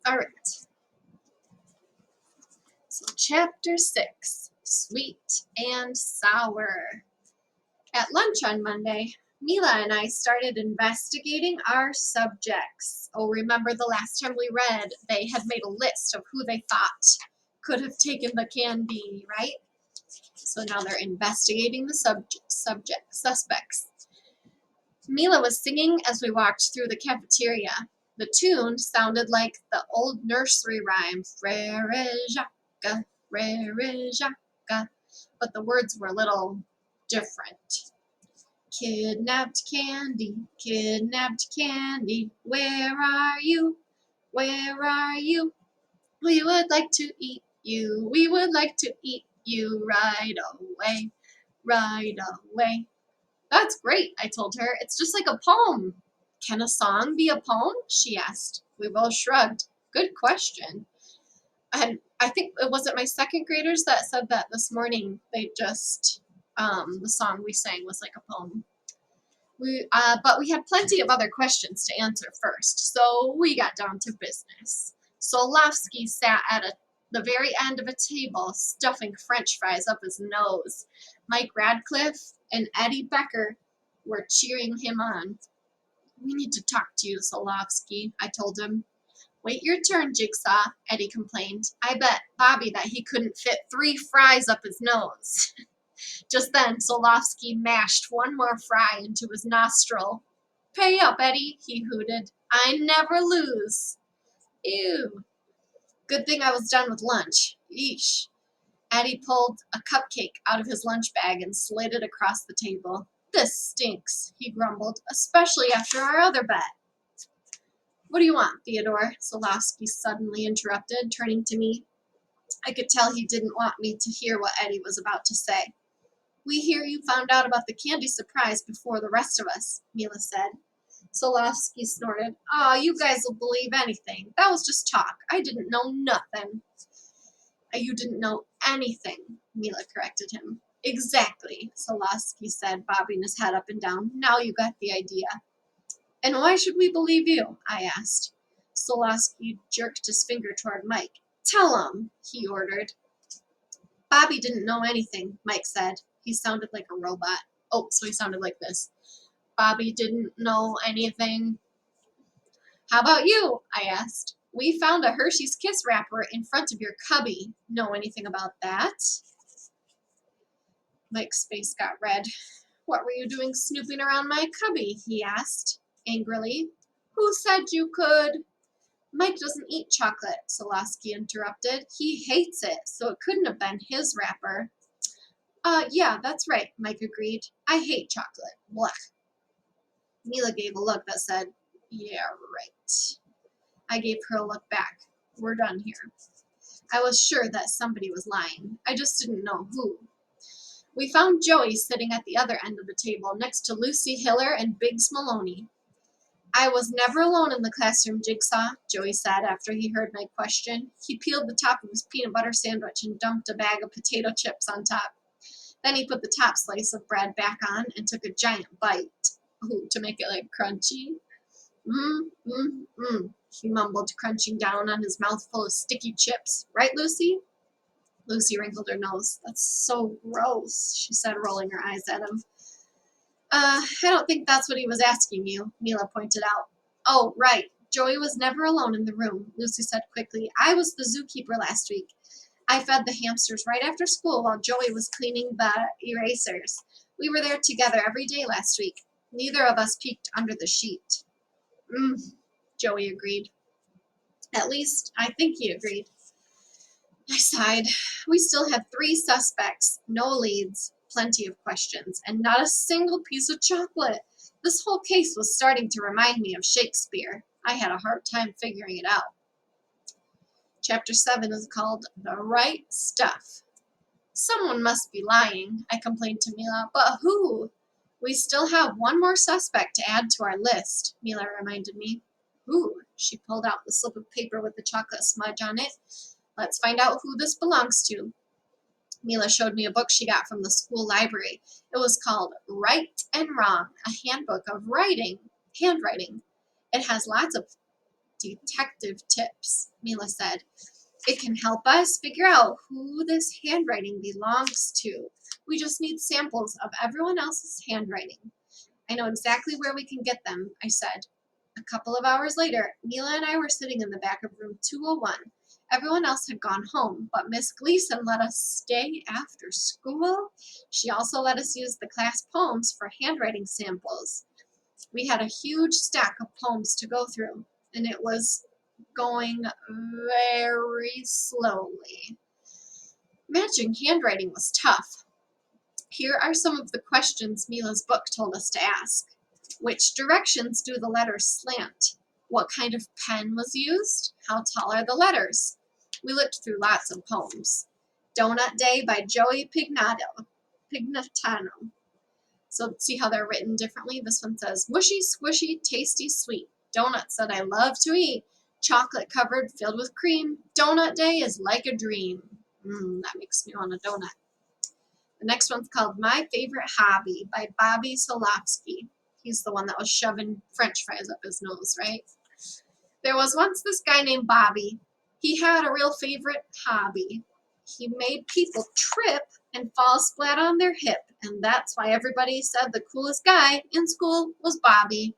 All right. So, Chapter 6, Sweet and Sour. At lunch on Monday, Mila and I started investigating our subjects. Oh, remember the last time we read, they had made a list of who they thought could have taken the candy, right? So now they're investigating the suspects. Mila was singing as we walked through the cafeteria. The tune sounded like the old nursery rhyme, Frere Jacques, Frere Jacques, but the words were a little different. Kidnapped candy, where are you? Where are you? We would like to eat you, we would like to eat you right away, right away. That's great, I told her. It's just like a poem. Can a song be a poem? She asked. We both shrugged. Good question. And I think it wasn't my second graders that said that this morning. They just, the song we sang was like a poem. But we had plenty of other questions to answer first, so we got down to business. Solovsky sat at the very end of a table, stuffing French fries up his nose. Mike Radcliffe and Eddie Becker were cheering him on. We need to talk to you, Solovsky, I told him. Wait your turn, Jigsaw, Eddie complained. I bet Bobby that he couldn't fit 3 fries up his nose. Just then, Solovsky mashed one more fry into his nostril. Pay up, Eddie, he hooted. I never lose. Ew. Good thing I was done with lunch. Yeesh. Eddie pulled a cupcake out of his lunch bag and slid it across the table. This stinks, he grumbled, especially after our other bet. What do you want, Theodore? Solovsky suddenly interrupted, turning to me. I could tell he didn't want me to hear what Eddie was about to say. We hear you found out about the candy surprise before the rest of us, Mila said. Solovsky snorted. Aw, you guys will believe anything. That was just talk. I didn't know nothing. You didn't know anything, Mila corrected him. Exactly, Solovsky said, bobbing his head up and down. Now you got the idea. And why should we believe you? I asked. Solovsky jerked his finger toward Mike. Tell him, he ordered. Bobby didn't know anything, Mike said. He sounded like a robot. Oh, so he sounded like this. Bobby didn't know anything. How about you? I asked. We found a Hershey's Kiss wrapper in front of your cubby. Know anything about that? Mike's face got red. What were you doing snooping around my cubby? He asked, angrily. Who said you could? Mike doesn't eat chocolate, Solovsky interrupted. He hates it, so it couldn't have been his wrapper. Yeah, that's right, Mike agreed. I hate chocolate. Blech. Mila gave a look that said, yeah, right. I gave her a look back. We're done here. I was sure that somebody was lying. I just didn't know who. We found Joey sitting at the other end of the table next to Lucy Hiller and Biggs Maloney. I was never alone in the classroom, Jigsaw, Joey said after he heard my question. He peeled the top of his peanut butter sandwich and dumped a bag of potato chips on top. Then he put the top slice of bread back on and took a giant bite. Ooh, to make it like crunchy. He mumbled, crunching down on his mouthful of sticky chips. Right, Lucy? Lucy wrinkled her nose. That's so gross, she said, rolling her eyes at him. I don't think that's what he was asking you, Mila pointed out. Oh, right. Joey was never alone in the room, Lucy said quickly. I was the zookeeper last week. I fed the hamsters right after school while Joey was cleaning the erasers. We were there together every day last week. Neither of us peeked under the sheet. Joey agreed. At least, I think he agreed. I sighed. We still had 3 suspects, no leads, plenty of questions, and not a single piece of chocolate. This whole case was starting to remind me of Shakespeare. I had a hard time figuring it out. Chapter 7 is called The Right Stuff. Someone must be lying, I complained to Mila, but who? We still have one more suspect to add to our list, Mila reminded me. Who? She pulled out the slip of paper with the chocolate smudge on it. Let's find out who this belongs to. Mila showed me a book she got from the school library. It was called Right and Wrong, a handbook of handwriting. It has lots of detective tips, Mila said. It can help us figure out who this handwriting belongs to. We just need samples of everyone else's handwriting. I know exactly where we can get them, I said. A couple of hours later, Mila and I were sitting in the back of room 201. Everyone else had gone home, but Miss Gleason let us stay after school. She also let us use the class poems for handwriting samples. We had a huge stack of poems to go through, and it was going very slowly. Matching handwriting was tough. Here are some of the questions Mila's book told us to ask. Which directions do the letters slant? What kind of pen was used? How tall are the letters? We looked through lots of poems. Donut Day by Joey Pignatano. So see how they're written differently? This one says, mushy, squishy, tasty, sweet. Donuts that I love to eat. Chocolate covered, filled with cream. Donut Day is like a dream. That makes me want a donut. The next one's called My Favorite Hobby by Bobby Solovsky. He's the one that was shoving French fries up his nose, right? There was once this guy named Bobby. He had a real favorite hobby. He made people trip and fall splat on their hip, and that's why everybody said the coolest guy in school was Bobby.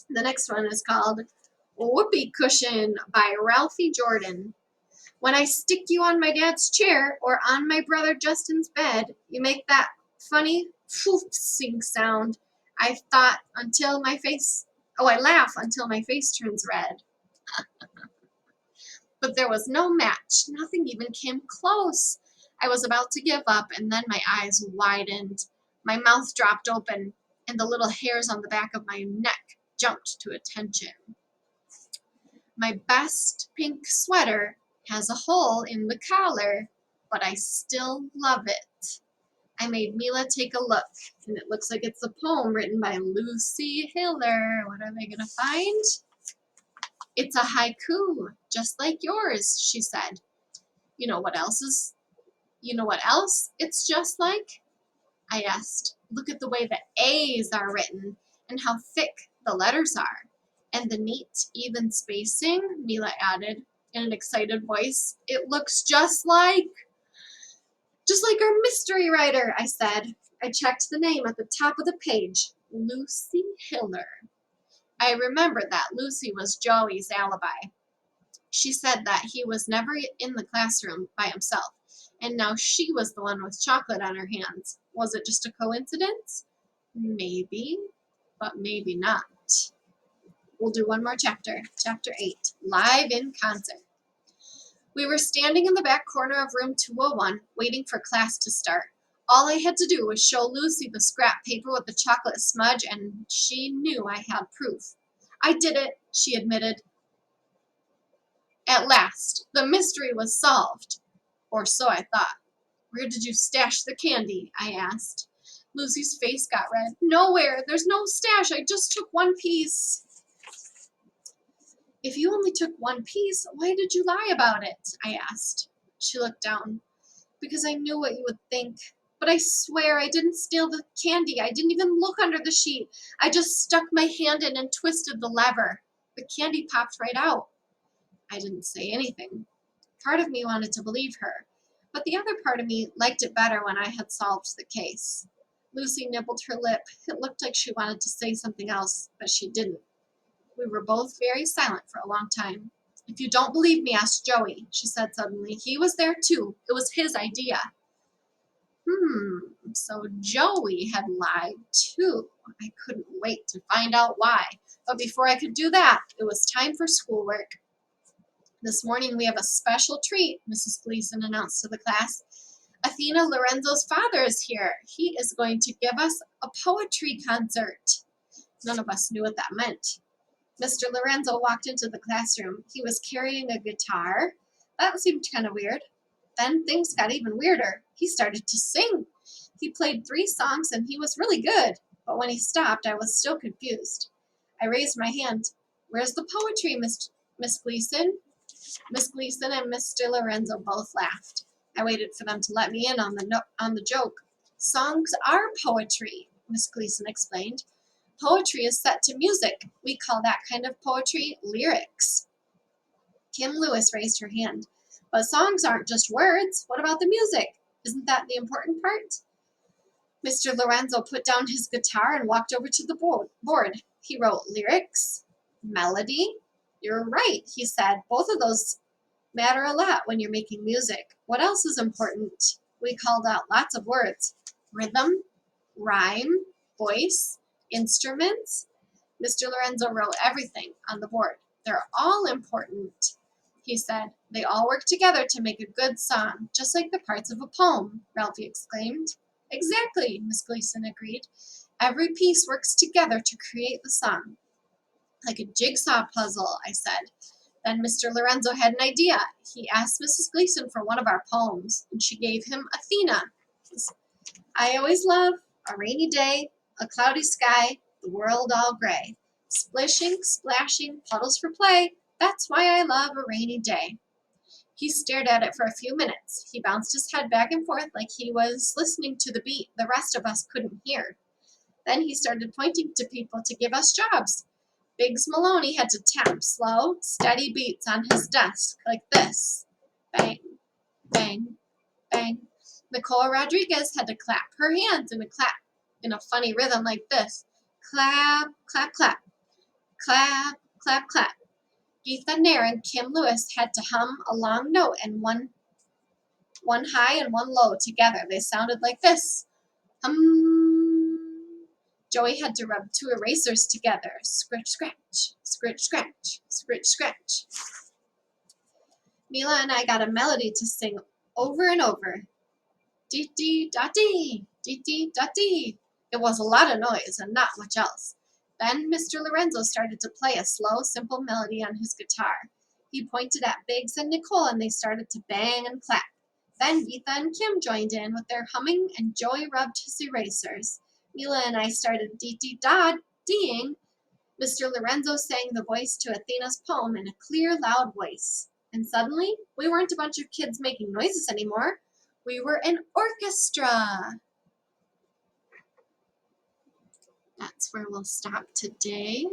The next one is called Whoopee Cushion by Ralphie Jordan. When I stick you on my dad's chair or on my brother Justin's bed, you make that funny foofsing sound. I laugh until my face turns red. But there was no match. Nothing even came close. I was about to give up, and then my eyes widened. My mouth dropped open, and the little hairs on the back of my neck jumped to attention. My best pink sweater has a hole in the collar, but I still love it. I made Mila take a look, and it looks like it's a poem written by Lucy Hiller. What are they going to find? It's a haiku, just like yours, she said. You know what else it's just like? I asked. Look at the way the A's are written and how thick the letters are. And the neat, even spacing, Mila added in an excited voice. It looks just like our mystery writer, I said. I checked the name at the top of the page. Lucy Hiller. I remembered that Lucy was Joey's alibi. She said that he was never in the classroom by himself, and now she was the one with chocolate on her hands. Was it just a coincidence? Maybe, but maybe not. We'll do one more chapter. Chapter 8, Live in Concert. We were standing in the back corner of room 201, waiting for class to start. All I had to do was show Lucy the scrap paper with the chocolate smudge, and she knew I had proof. I did it, she admitted. At last, the mystery was solved. Or so I thought. Where did you stash the candy? I asked. Lucy's face got red. Nowhere. There's no stash. I just took one piece. If you only took one piece, why did you lie about it? I asked. She looked down. Because I knew what you would think. But I swear I didn't steal the candy. I didn't even look under the sheet. I just stuck my hand in and twisted the lever. The candy popped right out. I didn't say anything. Part of me wanted to believe her, but the other part of me liked it better when I had solved the case. Lucy nibbled her lip. It looked like she wanted to say something else, but she didn't. We were both very silent for a long time. If you don't believe me, ask Joey, she said suddenly. He was there too. It was his idea. So Joey had lied too. I couldn't wait to find out why. But before I could do that, it was time for schoolwork. This morning we have a special treat, Mrs. Gleason announced to the class. Athena Lorenzo's father is here. He is going to give us a poetry concert. None of us knew what that meant. Mr. Lorenzo walked into the classroom. He was carrying a guitar. That seemed kind of weird. Then things got even weirder. He started to sing. He played 3 songs and he was really good. But when he stopped, I was still confused. I raised my hand. Where's the poetry, Miss Gleason? Miss Gleason and Mr. Lorenzo both laughed. I waited for them to let me in on the joke. Songs are poetry, Miss Gleason explained. Poetry is set to music. We call that kind of poetry lyrics. Kim Lewis raised her hand. But songs aren't just words. What about the music? Isn't that the important part? Mr. Lorenzo put down his guitar and walked over to the board. He wrote lyrics, melody. You're right, he said. Both of those matter a lot when you're making music. What else is important? We called out lots of words. Rhythm, rhyme, voice, instruments. Mr. Lorenzo wrote everything on the board. They're all important, he said. They all work together to make a good song, just like the parts of a poem, Ralphie exclaimed. Exactly, Miss Gleason agreed. Every piece works together to create the song. Like a jigsaw puzzle, I said. Then Mr. Lorenzo had an idea. He asked Mrs. Gleason for one of our poems, and she gave him Athena. I always love a rainy day, a cloudy sky, the world all gray. Splishing, splashing, puddles for play. That's why I love a rainy day. He stared at it for a few minutes. He bounced his head back and forth like he was listening to the beat the rest of us couldn't hear. Then he started pointing to people to give us jobs. Biggs Maloney had to tap slow, steady beats on his desk like this. Bang, bang, bang. Nicole Rodriguez had to clap her hands in a funny rhythm like this. Clap, clap, clap. Clap, clap, clap. Geetha Nair and Kim Lewis had to hum a long note and one high and one low together. They sounded like this. Joey had to rub two erasers together. Scratch, scratch, scratch, scratch, scratch, scratch. Mila and I got a melody to sing over and over. Dee dee da dee, dee dee da dee. It was a lot of noise and not much else. Then Mr. Lorenzo started to play a slow, simple melody on his guitar. He pointed at Biggs and Nicole and they started to bang and clap. Then Geetha and Kim joined in with their humming and Joey rubbed his erasers. Mila and I started dee-dee-da-deeing. Mr. Lorenzo sang the voice to Athena's poem in a clear, loud voice. And suddenly, we weren't a bunch of kids making noises anymore. We were an orchestra. That's where we'll stop today.